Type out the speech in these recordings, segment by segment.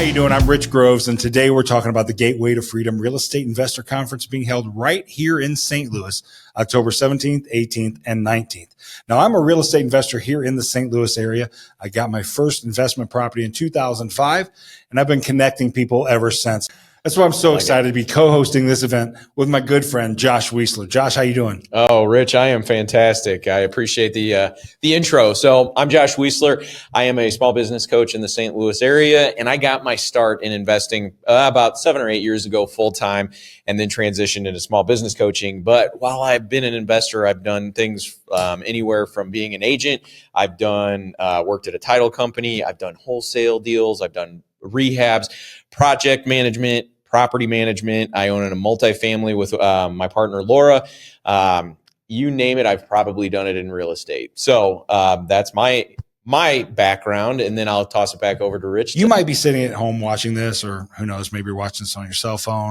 you doing? I'm Rich Groves, and today we're talking about the Gateway to Freedom Real Estate Investor Conference being held right here in St. Louis, October 17th, 18th, and 19th. Now, I'm a real estate investor here in the St. Louis area. I got my first investment property in 2005, and I've been connecting people ever since. That's why I'm so excited to be co-hosting this event with my good friend, Josh Wiesler. Josh, how you doing? Oh, Rich, I am fantastic. I appreciate the intro. So I'm Josh Wiesler. I am a small business coach in the St. Louis area, and I got my start in investing about 7 or 8 years ago full-time, and then transitioned into small business coaching. But while I've been an investor, I've done things anywhere from being an agent. I've done worked at a title company. I've done wholesale deals. I've done rehabs, project management, property management. I own a multifamily with my partner, Laura. You name it, I've probably done it in real estate. So that's my background. And then I'll toss it back over to Rich. You might be sitting at home watching this, or who knows, maybe you're watching this on your cell phone.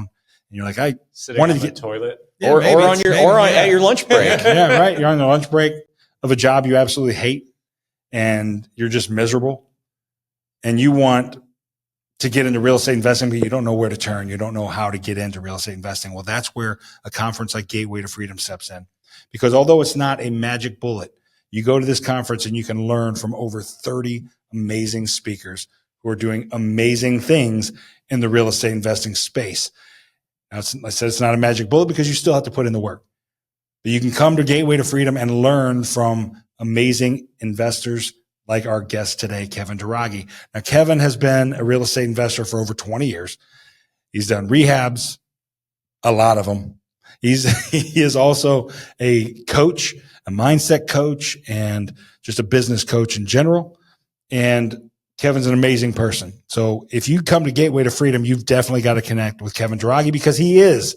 And you're like, I sitting wanted on to the get toilet. Yeah, or at your lunch break. Yeah, right. You're on the lunch break of a job you absolutely hate, and you're just miserable. And you want to get into real estate investing, but you don't know where to turn. You don't know how to get into real estate investing. Well, that's where a conference like Gateway to Freedom steps in. Because although it's not a magic bullet, you go to this conference and you can learn from over 30 amazing speakers who are doing amazing things in the real estate investing space. Now, I said it's not a magic bullet because you still have to put in the work. But you can come to Gateway to Freedom and learn from amazing investors like our guest today, Kevin Dairaghi. Now, Kevin has been a real estate investor for over 20 years. He's done rehabs, a lot of them. He is also a coach, a mindset coach, and just a business coach in general. And Kevin's an amazing person. So if you come to Gateway to Freedom, you've definitely got to connect with Kevin Dairaghi because he is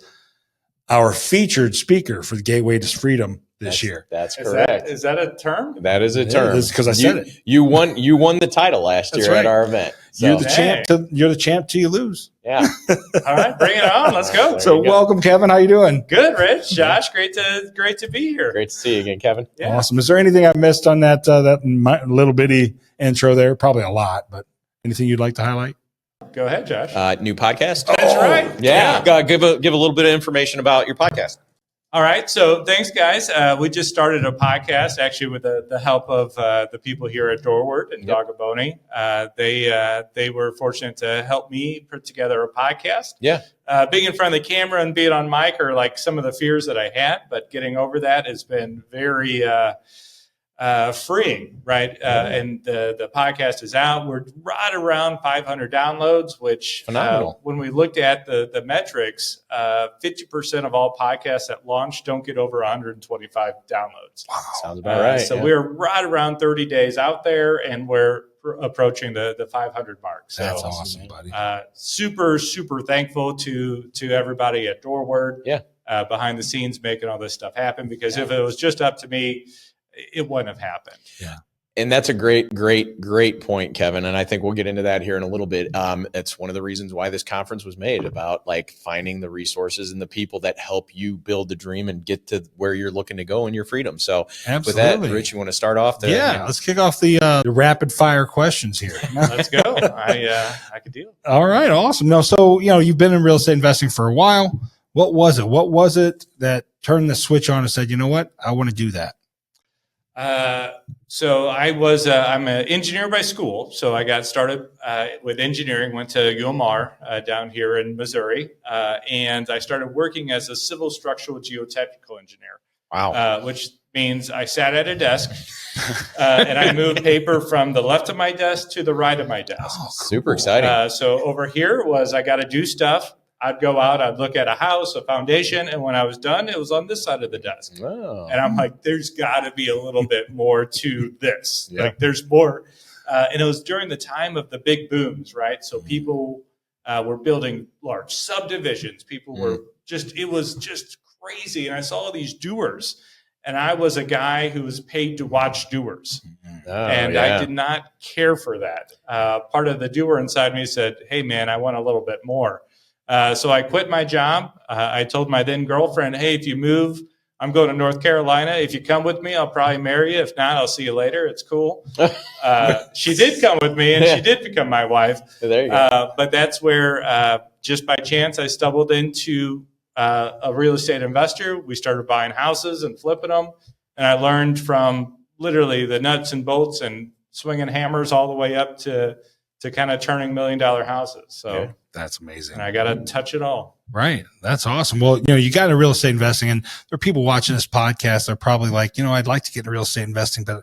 our featured speaker for the Gateway to Freedom this year. That's correct. Is that a term? That is a term. Because I said it. You won the title last year at our event. So. You're the champ till you lose. Yeah. All right, bring it on. Let's go. So welcome, Kevin. How you doing? Good, Rich. Josh, great to be here. Great to see you again, Kevin. Yeah. Awesome. Is there anything I missed on that little bitty intro there? Probably a lot, but anything you'd like to highlight? Go ahead, Josh. New podcast. That's right. Yeah. Give a little bit of information about your podcast. All right. So thanks, guys. We just started a podcast, actually, with the help of the people here at Doorward and Doggaboni. They were fortunate to help me put together a podcast. Yeah. Being in front of the camera and being on mic are like some of the fears that I had, but getting over that has been very freeing, right? And the podcast is out. We're right around 500 downloads, which phenomenal. When we looked at the metrics, 50% of all podcasts that launch don't get over 125 downloads. Wow. Sounds about right. So we're right around 30 days out there, and we're approaching the 500 mark. So that's awesome, buddy. Super, super thankful to everybody at Doorward. Yeah. Behind the scenes making all this stuff happen, because if it was just up to me, it wouldn't have happened. Yeah. And that's a great point, Kevin. And I think we'll get into that here in a little bit. It's one of the reasons why this conference was made, about like finding the resources and the people that help you build the dream and get to where you're looking to go in your freedom. So absolutely. With that, Rich, you want to start off? Let's kick off the rapid fire questions here. Let's go. I could deal. All right. Awesome. No, so, you've been in real estate investing for a while. What was it? What was it that turned the switch on and said, you know what? I want to do that. So I'm an engineer by school. So I got started with engineering, went to UMR down here in Missouri, and I started working as a civil structural geotechnical engineer. Wow. Which means I sat at a desk and I moved paper from the left of my desk to the right of my desk. Oh, cool. Super exciting. So over here I got to do stuff. I'd go out, I'd look at a house, a foundation, and when I was done, it was on this side of the desk. Oh. And I'm like, there's got to be a little bit more to this. Yeah. Like, there's more. And it was during the time of the big booms, right? So people were building large subdivisions. People were it was just crazy. And I saw all these doers. And I was a guy who was paid to watch doers. I did not care for that. Part of the doer inside me said, hey, man, I want a little bit more. So I quit my job. I told my then girlfriend, hey, if you move I'm going to North Carolina. If you come with me, I'll probably marry you. If not, I'll see you later. It's cool. She did come with me, and she did become my wife. There you go. But that's where, just by chance, I stumbled into a real estate investor. We started buying houses and flipping them. And I learned from literally the nuts and bolts and swinging hammers all the way up to kind of turning $1 million houses. So that's amazing. And I got to touch it all. Right. That's awesome. Well, you got into real estate investing, and there are people watching this podcast. They're probably like, I'd like to get into real estate investing, but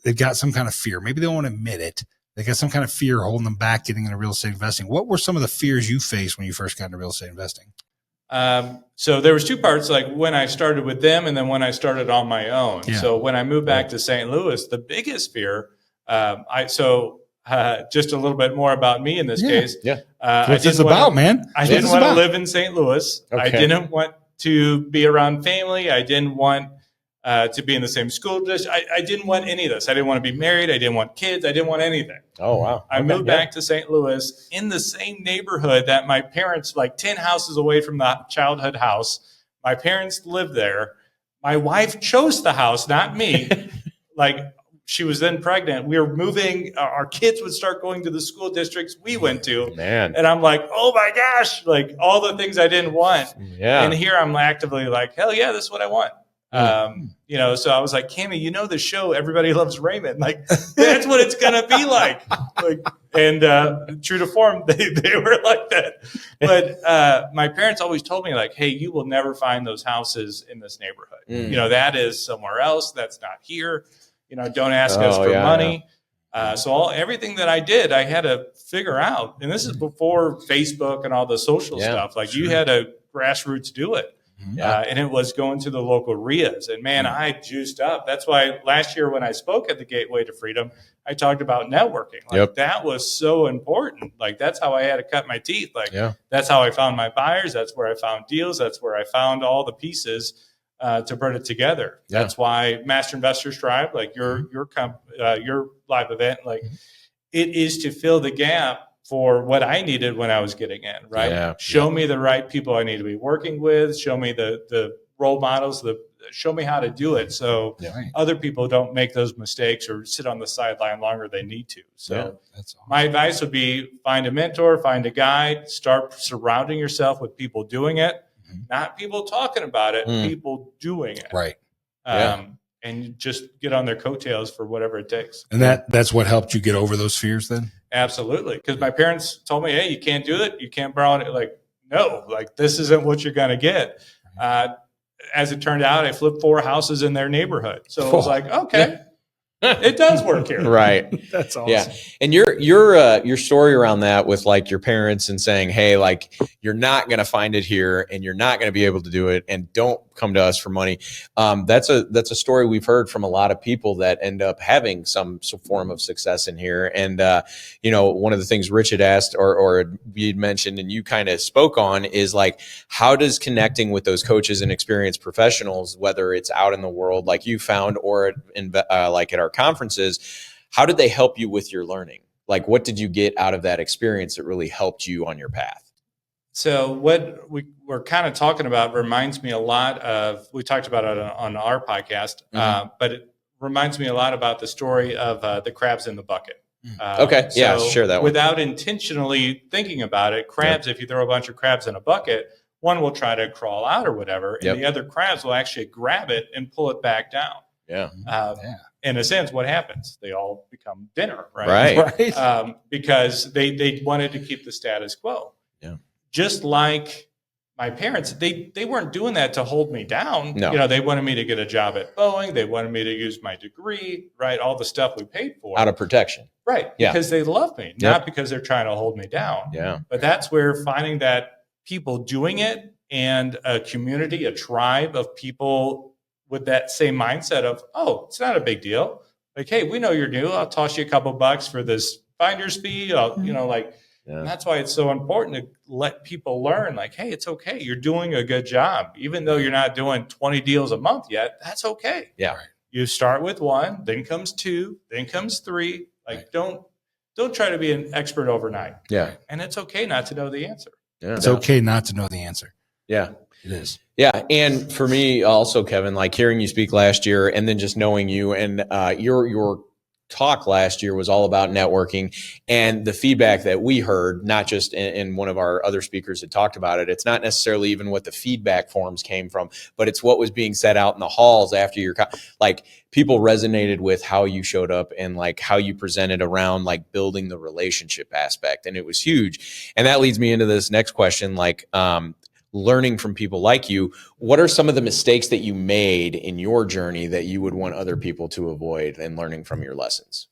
they've got some kind of fear. Maybe they don't want to admit it. They got some kind of fear holding them back getting into real estate investing. What were some of the fears you faced when you first got into real estate investing? So there was two parts, like when I started with them and then when I started on my own. Yeah. So when I moved back to St. Louis, the biggest fear, just a little bit more about me in this case. Yeah. What's this about, man? I didn't want to live in St. Louis. Okay. I didn't want to be around family. I didn't want to be in the same school district. I didn't want any of this. I didn't want to be married. I didn't want kids. I didn't want anything. Oh, wow. I moved back to St. Louis in the same neighborhood that my parents, like 10 houses away from the childhood house. My parents lived there. My wife chose the house, not me. She was then pregnant. We were moving. Our kids would start going to the school districts we went to. Man. And I'm like, oh my gosh, like all the things I didn't want. Yeah. And here I'm actively like, hell yeah, this is what I want. So I was like, Cammie, the show Everybody Loves Raymond. Like, that's what it's going to be like. And true to form, they were like that. But my parents always told me, like, hey, you will never find those houses in this neighborhood. That is somewhere else. That's not here. Don't ask us for money. So everything that I did, I had to figure out. And this is before Facebook and all the social stuff. Like you had to grassroots do it. And it was going to the local RIAs. And man, I juiced up. That's why last year when I spoke at the Gateway to Freedom, I talked about networking. Like that was so important. Like that's how I had to cut my teeth. Like that's how I found my buyers. That's where I found deals. That's where I found all the pieces to put it together. That's why Master Investors Tribe, like your live event, like it is to fill the gap for what I needed when I was getting in, right? Show me the right people I need to be working with. Show me the role models, show me how to do it. So other people don't make those mistakes or sit on the sideline longer than they need to. So that's awesome. My advice would be find a mentor, find a guide, start surrounding yourself with people doing it. Not people talking about it, people doing it. Right. And just get on their coattails for whatever it takes. And that's what helped you get over those fears then? Absolutely. Because my parents told me, hey, you can't do it. You can't borrow it. Like, no, like this isn't what you're going to get. As it turned out, I flipped 4 houses in their neighborhood. So it was like, okay. It does work here. Right. That's awesome. Yeah. And your story around that with like your parents and saying, hey, like you're not going to find it here and you're not going to be able to do it and don't come to us for money. That's a story we've heard from a lot of people that end up having some form of success in here. And, one of the things Rich had asked or you'd mentioned and you kind of spoke on is like, how does connecting with those coaches and experienced professionals, whether it's out in the world like you found or like at our conferences, how did they help you with your learning? Like, what did you get out of that experience that really helped you on your path? So what we're kind of talking about reminds me a lot of, we talked about it on our podcast, but it reminds me a lot about the story of the crabs in the bucket. Okay. Yeah, share that one. Without intentionally thinking about it, crabs, if you throw a bunch of crabs in a bucket, one will try to crawl out or whatever, and the other crabs will actually grab it and pull it back down. In a sense, what happens? They all become dinner, right? Because they wanted to keep the status quo. Yeah. Just like my parents, they weren't doing that to hold me down. No. They wanted me to get a job at Boeing. They wanted me to use my degree, right? All the stuff we paid for. Out of protection. Right. Yeah. Because they love me, not because they're trying to hold me down. Yeah. But that's where finding that people doing it and a community, a tribe of people with that same mindset of, oh, it's not a big deal. Like, hey, we know you're new. I'll toss you a couple bucks for this finder's fee. And that's why it's so important to let people learn, like, hey, it's okay. You're doing a good job. Even though you're not doing 20 deals a month yet, that's okay. Yeah. You start with 1, then comes 2, then comes 3. Like, don't try to be an expert overnight. Yeah. And it's okay not to know the answer. Yeah. It's okay not to know the answer. Yeah. It is. Yeah. And for me also, Kevin, like hearing you speak last year and then just knowing you and your talk last year was all about networking, and the feedback that we heard, not just in one of our other speakers that talked about it. It's not necessarily even what the feedback forms came from, but it's what was being said out in the halls after your, like people resonated with how you showed up and like how you presented around like building the relationship aspect. And it was huge. And that leads me into this next question, like, learning from people like you, what are some of the mistakes that you made in your journey that you would want other people to avoid and learning from your lessons?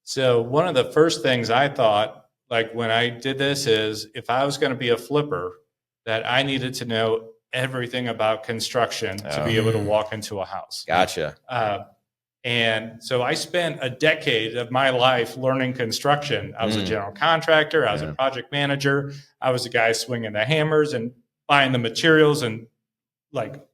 So one of the first things I thought, like when I did this, is if I was going to be a flipper, that I needed to know everything about construction to be able to walk into a house. Gotcha. And so I spent a decade of my life learning construction. I was a general contractor. I was a project manager. I was the guy swinging the hammers and buying the materials. And like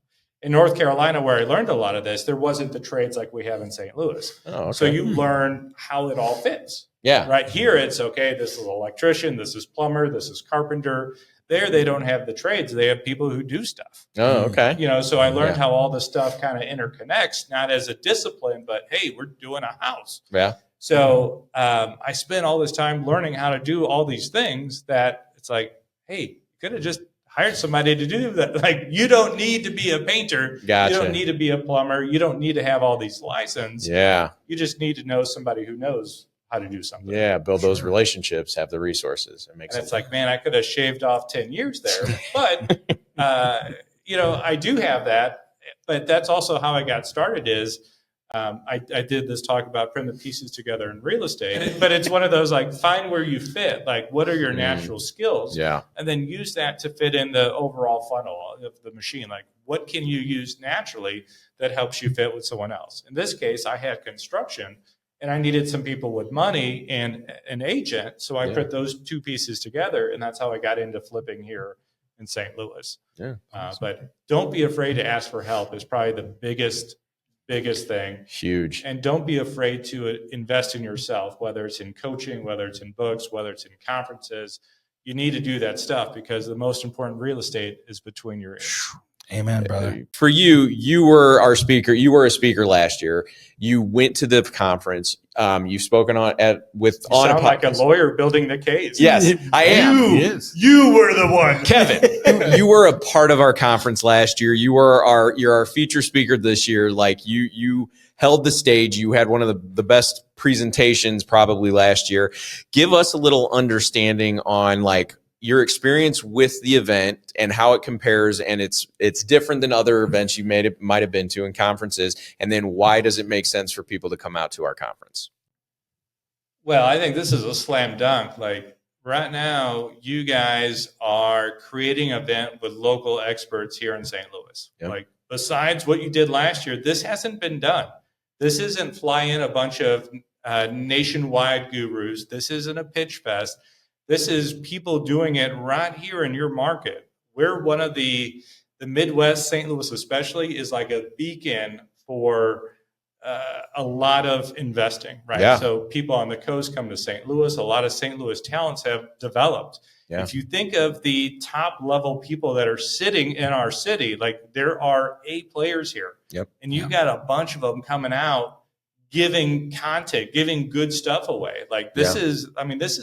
in North Carolina, where I learned a lot of this, there wasn't the trades like we have in St. Louis. Oh, okay. So you learn how it all fits. Yeah. Right here, it's okay. This is an electrician. This is plumber. This is carpenter. There, they don't have the trades. They have people who do stuff. Oh, okay. You know, so I learned how all this stuff kind of interconnects, not as a discipline, but hey, we're doing a house. Yeah. So I spent all this time learning how to do all these things that it's like, hey, you could have just hired somebody to do that. Like, you don't need to be a painter. Gotcha. You don't need to be a plumber. You don't need to have all these licenses. Yeah. You just need to know somebody who knows how to do something. Yeah. Build those relationships, have the resources. It makes And it's like, man, I could have shaved off 10 years there. But, you know, I do have that. But that's also how I got started is I did this talk about putting the pieces together in real estate. But it's one of those, like, find where you fit. Like, what are your natural skills? Yeah. And then use that to fit in the overall funnel of the machine. Like, what can you use naturally that helps you fit with someone else? In this case, I had construction. And I needed some people with money and an agent. So I put those two pieces together. And that's how I got into flipping here in St. Louis. Yeah. But don't be afraid to ask for help is probably the biggest thing. Huge. And don't be afraid to invest in yourself, whether it's in coaching, whether it's in books, whether it's in conferences. You need to do that stuff because the most important real estate is between your ears. Amen, brother. For you, you were our speaker. You were a speaker last year. You went to the conference. You've spoken on a sound like a lawyer building the case. Yes, I am. You were the one, Kevin. You were a part of our conference last year. You're our feature speaker this year. Like you held the stage. You had one of the best presentations probably last year. Give us a little understanding on like your experience with the event and how it compares, and it's different than other events you might have been to in conferences, and then why does it make sense for people to come out to our conference? Well, I think this is a slam dunk. Like right now, you guys are creating an event with local experts here in St. Louis. Yep. Like besides what you did last year, this hasn't been done. This isn't fly in a bunch of nationwide gurus. This isn't a pitch fest. This is people doing it right here in your market. We're one of the Midwest, St. Louis especially, is like a beacon for a lot of investing, right? Yeah. So people on the coast come to St. Louis. A lot of St. Louis talents have developed. Yeah. If you think of the top level people that are sitting in our city, like there are 8 players here. Yep. And you got a bunch of them coming out giving content, giving good stuff away. Like this is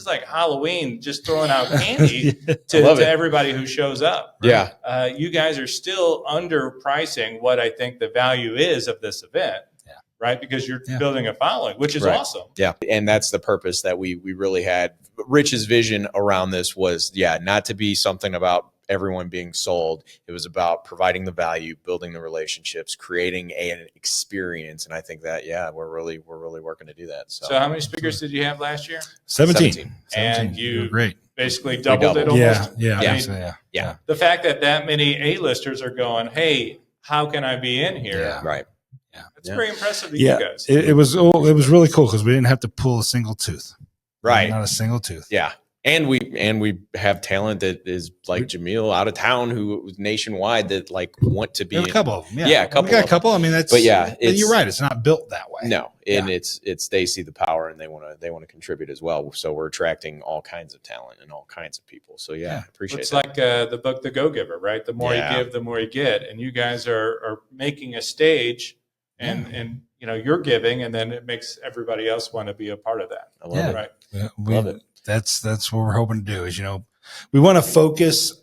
like Halloween, just throwing out candy to everybody who shows up. Right? Yeah. You guys are still underpricing what I think the value is of this event. Yeah. Right. Because you're building a following, which is awesome. Yeah. And that's the purpose that we really had. Rich's vision around this was, not to be something about everyone being sold. It was about providing the value, building the relationships, creating an experience. And I think that, we're really working to do that. So how many speakers did you have last year? 17. And you great. basically doubled it almost. Yeah. The fact that many A-listers are going, hey, how can I be in here? Yeah. Right. Yeah. It's very impressive to you guys. It was really cool because we didn't have to pull a single tooth. Right. Not a single tooth. Yeah. And we have talent that is like Jamil out of town who nationwide that like want to be. We have a couple of them. Yeah, Yeah, a couple. We got a couple. I mean, but yeah, you're right. It's not built that way. No, and it's they see the power and they want to contribute as well. So we're attracting all kinds of talent and all kinds of people. So I appreciate it's that. Like the book The Go-Giver, right? The more you give, the more you get. And you guys are making a stage, and you're giving, and then it makes everybody else want to be a part of that. I love it. Right? Yeah, Love it. That's what we're hoping to do. Is we want to focus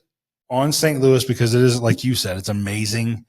on St. Louis because it is, like you said, it's an amazing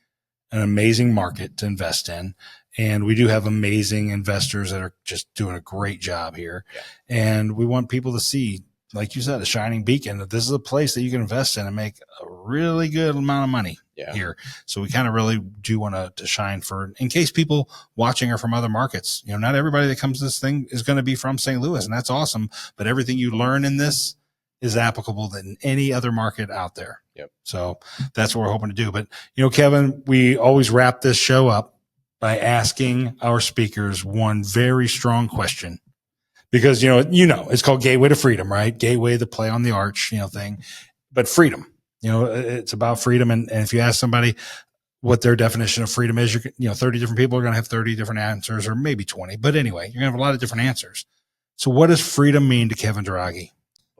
market to invest in. And we do have amazing investors that are just doing a great job here. Yeah. And we want people to see, like you said, a shining beacon, that this is a place that you can invest in and make a really good amount of money here. So we kind of really do want to shine for, in case people watching are from other markets. Not everybody that comes to this thing is going to be from St. Louis, and that's awesome. But everything you learn in this is applicable in any other market out there. Yep. So that's what we're hoping to do. But, Kevin, we always wrap this show up by asking our speakers one very strong question, because, it's called Gateway to Freedom, right? Gateway, the play on the arch, thing, but freedom, it's about freedom. And if you ask somebody what their definition of freedom is, 30 different people are going to have 30 different answers, or maybe 20, but anyway, you're gonna have a lot of different answers. So what does freedom mean to Kevin Dairaghi?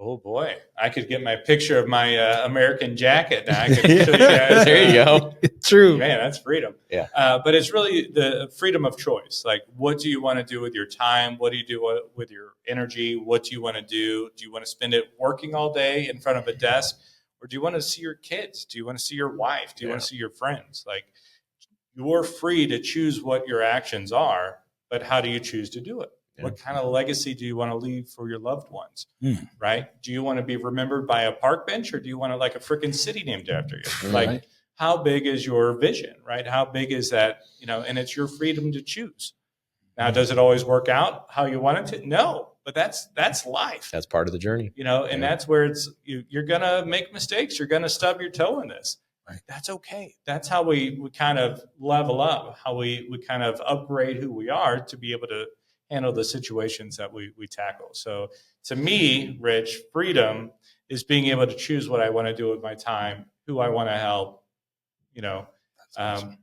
Oh boy, I could get my picture of my American jacket now. I could show you guys. There you go. True. Man, that's freedom. Yeah. But it's really the freedom of choice. Like, what do you want to do with your time? What do you do with your energy? What do you want to do? Do you want to spend it working all day in front of a desk? Or do you want to see your kids? Do you want to see your wife? Do you want to see your friends? Like, you're free to choose what your actions are, but how do you choose to do it? What kind of legacy do you want to leave for your loved ones, right? Do you want to be remembered by a park bench, or do you want to like a freaking city named after you? Like, how big is your vision, right? How big is that, and it's your freedom to choose. Now, does it always work out how you want it to? No, but that's life. That's part of the journey. And that's where you're going to make mistakes. You're going to stub your toe in this. Right. That's okay. That's how we kind of level up, how we kind of upgrade who we are to be able to handle the situations that we tackle. So to me, Rich, freedom is being able to choose what I want to do with my time, who I want to help, That's awesome.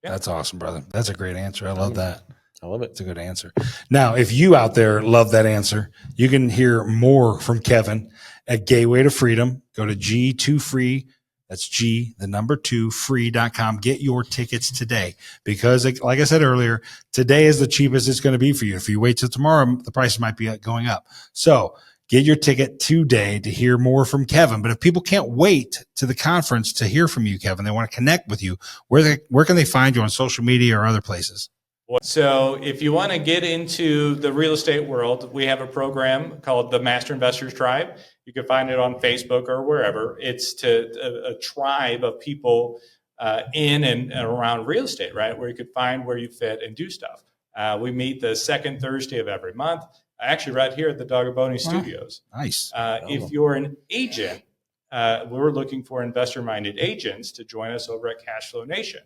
That's awesome, brother. That's a great answer. I love that. I love it. It's a good answer. Now, if you out there love that answer, you can hear more from Kevin at Gateway to Freedom. Go to G2Free. That's G2free.com. Get your tickets today, because like I said earlier, today is the cheapest it's going to be for you. If you wait till tomorrow, the prices might be going up. So get your ticket today to hear more from Kevin. But if people can't wait to the conference to hear from you, Kevin, they want to connect with you, where can they find you on social media or other places? So if you want to get into the real estate world, we have a program called the Master Investors Tribe. You can find it on Facebook or wherever. It's a tribe of people in and around real estate, right? Where you could find where you fit and do stuff. We meet the second Thursday of every month, actually right here at the Doorward Studios. Nice. If you're an agent, we're looking for investor-minded agents to join us over at Cashflow Nation,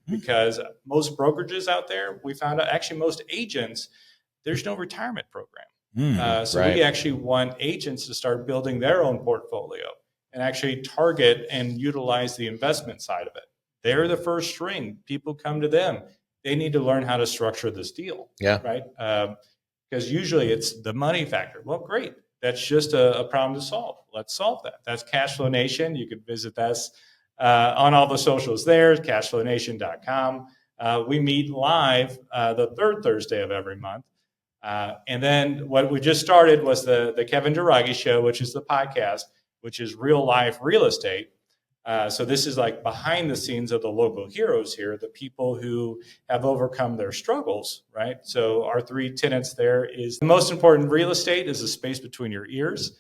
because most brokerages out there, we found out, actually most agents, there's no retirement program. So we actually want agents to start building their own portfolio and actually target and utilize the investment side of it. They're the first string. People come to them. They need to learn how to structure this deal. Yeah. Right. Because usually it's the money factor. Well, great. That's just a problem to solve. Let's solve that. That's Cashflow Nation. You can visit us on all the socials there, cashflownation.com. We meet live the third Thursday of every month. And then what we just started was the Kevin Dairaghi Show, which is the podcast, which is real life real estate. So this is like behind the scenes of the local heroes here, the people who have overcome their struggles, right? So our three tenets there is the most important real estate is the space between your ears.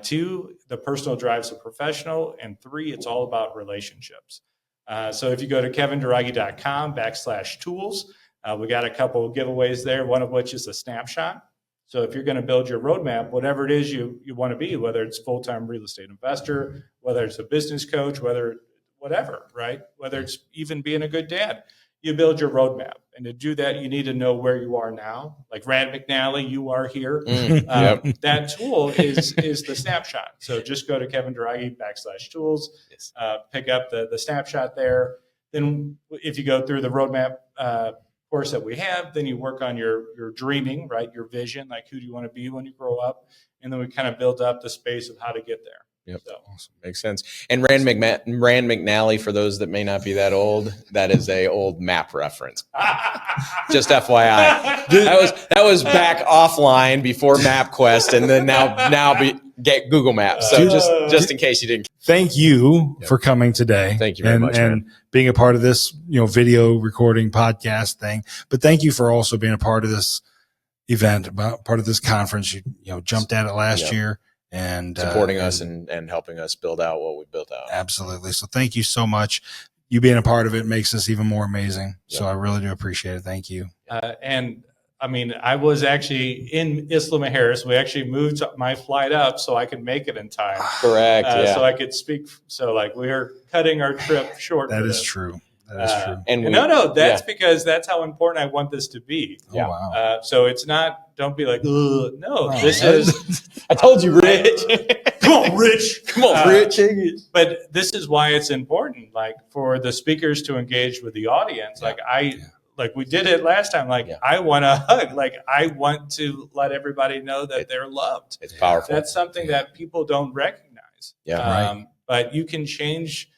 2, the personal drives the professional. And 3, it's all about relationships. So if you go to kevindairaghi.com/tools, we got a couple of giveaways there, one of which is a snapshot. So if you're going to build your roadmap, whatever it is you want to be, whether it's full-time real estate investor, whether it's a business coach, whatever, right? Whether it's even being a good dad, you build your roadmap. And to do that, you need to know where you are now. Like Rand McNally, you are here. That tool is the snapshot. So just go to Kevin Dairaghi /tools, Yes. Pick up the snapshot there. Then if you go through the roadmap course that we have, then you work on your dreaming, right? Your vision, like who do you want to be when you grow up? And then we kind of build up the space of how to get there. Yep. So. Awesome. Makes sense. And Rand McNally, for those that may not be that old, that is a old map reference. Just FYI. That was back offline before MapQuest, and then now get Google Maps. So just in case you didn't. Thank you for coming today. Thank you very much, and being a part of this, video recording podcast thing. But thank you for also being a part of this event, part of this conference. You jumped at it last year. And supporting us and helping us build out what we built out. Absolutely. So thank you so much. You being a part of it makes this even more amazing. Yep. So I really do appreciate it. Thank you. And I mean, I was actually in Isla Mujeres. We actually moved my flight up so I could make it in time. Correct. So I could speak. So like we're cutting our trip short. That is true. That is true. And no, that's because that's how important I want this to be. Yeah. Oh, wow. So it's not, don't be like, no, this is. I told you, Rich. Come on, Rich. Come on, Rich. But this is why it's important, like for the speakers to engage with the audience. Like like we did it last time. Like I want to hug. Like I want to let everybody know that they're loved. It's powerful. That's something that people don't recognize. Yeah. But you can change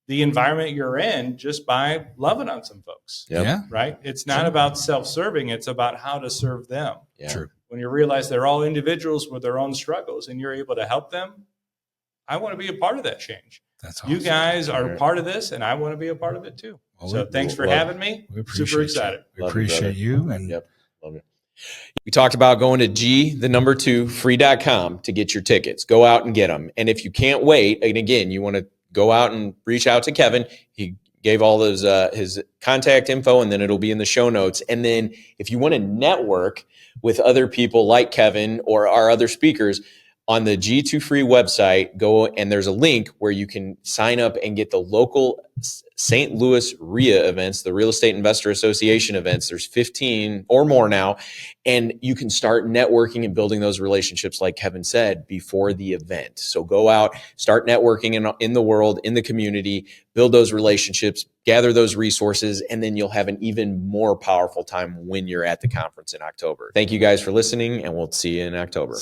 the environment you're in just by loving on some folks. Yep. Yeah. Right. It's not about self-serving. It's about how to serve them. Yeah. True. When you realize they're all individuals with their own struggles and you're able to help them, I want to be a part of that change. That's awesome. You guys are part of this, and I want to be a part of it too. Well, so thanks for having me. We appreciate Super excited. We appreciate you. And love you. We talked about going to G2free.com to get your tickets. Go out and get them. And if you can't wait, and again, you want to go out and reach out to Kevin. He gave all those his contact info, and then it'll be in the show notes. And then if you want to network with other people like Kevin or our other speakers, on the G2 Free website, go and there's a link where you can sign up and get the local St. Louis RIA events, the Real Estate Investor Association events. There's 15 or more now, and you can start networking and building those relationships, like Kevin said, before the event. So go out, start networking in the world, in the community, build those relationships, gather those resources, and then you'll have an even more powerful time when you're at the conference in October. Thank you guys for listening, and we'll see you in October.